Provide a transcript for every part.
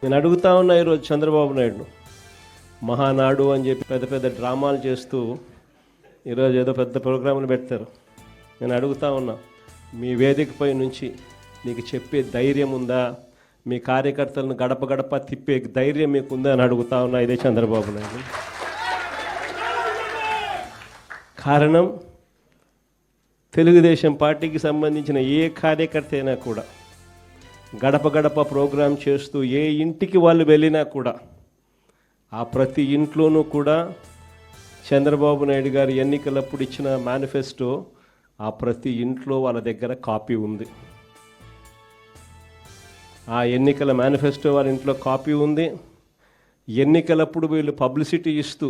నేను అడుగుతా ఉన్నా ఈరోజు చంద్రబాబు నాయుడు మహానాడు అని చెప్పి పెద్ద పెద్ద డ్రామాలు చేస్తూ ఈరోజు ఏదో పెద్ద ప్రోగ్రాంలు పెడతారు. నేను అడుగుతా ఉన్నా, మీ వేదికపై నుంచి నీకు చెప్పే ధైర్యం ఉందా? మీ కార్యకర్తలను గడప గడప తిప్పే ధైర్యం మీకు ఉందా అని అడుగుతా ఉన్నా. ఇదే చంద్రబాబు నాయుడు. కారణం, తెలుగుదేశం పార్టీకి సంబంధించిన ఏ కార్యకర్త అయినా కూడా గడప గడప ప్రోగ్రాం చేస్తూ ఏ ఇంటికి వాళ్ళు వెళ్ళినా కూడా ఆ ప్రతి ఇంట్లోనూ కూడా చంద్రబాబు నాయుడు గారు ఎన్నికలప్పుడు ఇచ్చిన మేనిఫెస్టో ఆ ప్రతి ఇంట్లో వాళ్ళ దగ్గర కాపీ ఉంది. ఆ ఎన్నికల మేనిఫెస్టో వాళ్ళ ఇంట్లో కాపీ ఉంది. ఎన్నికలప్పుడు వీళ్ళు పబ్లిసిటీ ఇస్తూ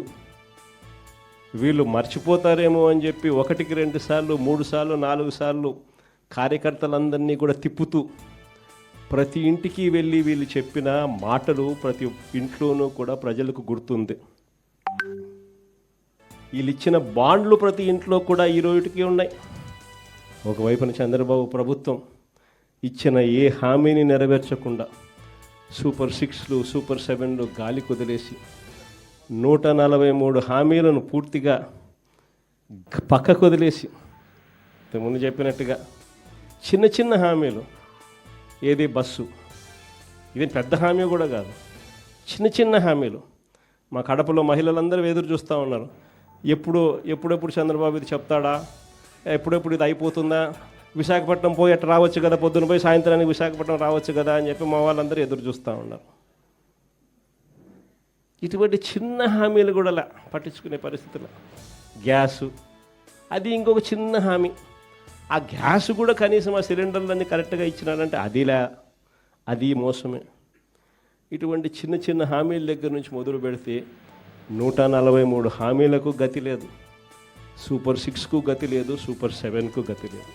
వీళ్ళు మర్చిపోతారేమో అని చెప్పి 1కి 2 సార్లు 3 సార్లు 4 సార్లు కార్యకర్తలందరినీ కూడా తిప్పుతూ ప్రతి ఇంటికి వెళ్ళి వీళ్ళు చెప్పిన మాటలు ప్రతి ఇంట్లోనూ కూడా ప్రజలకు గుర్తుంది. వీళ్ళు ఇచ్చిన బాండ్లు ప్రతి ఇంట్లో కూడా ఈ రోజుకి ఉన్నాయి. ఒకవైపున చంద్రబాబు ప్రభుత్వం ఇచ్చిన ఏ హామీని నెరవేర్చకుండా సూపర్ 6లు సూపర్ 7లు గాలి కుదిలేసి 143 హామీలను పూర్తిగా పక్కకు వదిలేసి, ముందు చెప్పినట్టుగా చిన్న చిన్న హామీలు, ఏది బస్సు, ఇది పెద్ద హామీ కూడా కాదు, చిన్న చిన్న హామీలు. మా కడపలో మహిళలందరూ ఎదురు చూస్తూ ఉన్నారు, ఎప్పుడెప్పుడు చంద్రబాబు ఇది చెప్తాడా, ఎప్పుడెప్పుడు ఇది అయిపోతుందా, విశాఖపట్నం పోయి అట్లా రావచ్చు కదా, పొద్దున పోయి సాయంత్రానికి విశాఖపట్నం రావచ్చు కదా అని చెప్పి మా వాళ్ళందరూ ఎదురు చూస్తూ ఉన్నారు. ఇటువంటి చిన్న హామీలు కూడా పట్టించుకునే పరిస్థితులు. గ్యాసు, అది ఇంకొక చిన్న హామీ. ఆ గ్యాస్ కూడా కనీసం ఆ సిలిండర్లన్నీ కరెక్ట్గా ఇచ్చినాడంటే అది మోసమే. ఇటువంటి చిన్న చిన్న హామీల దగ్గర నుంచి మొదలు పెడితే 143 హామీలకు గతి లేదు, సూపర్ 6కు గతి లేదు, సూపర్ 7కు గతి లేదు.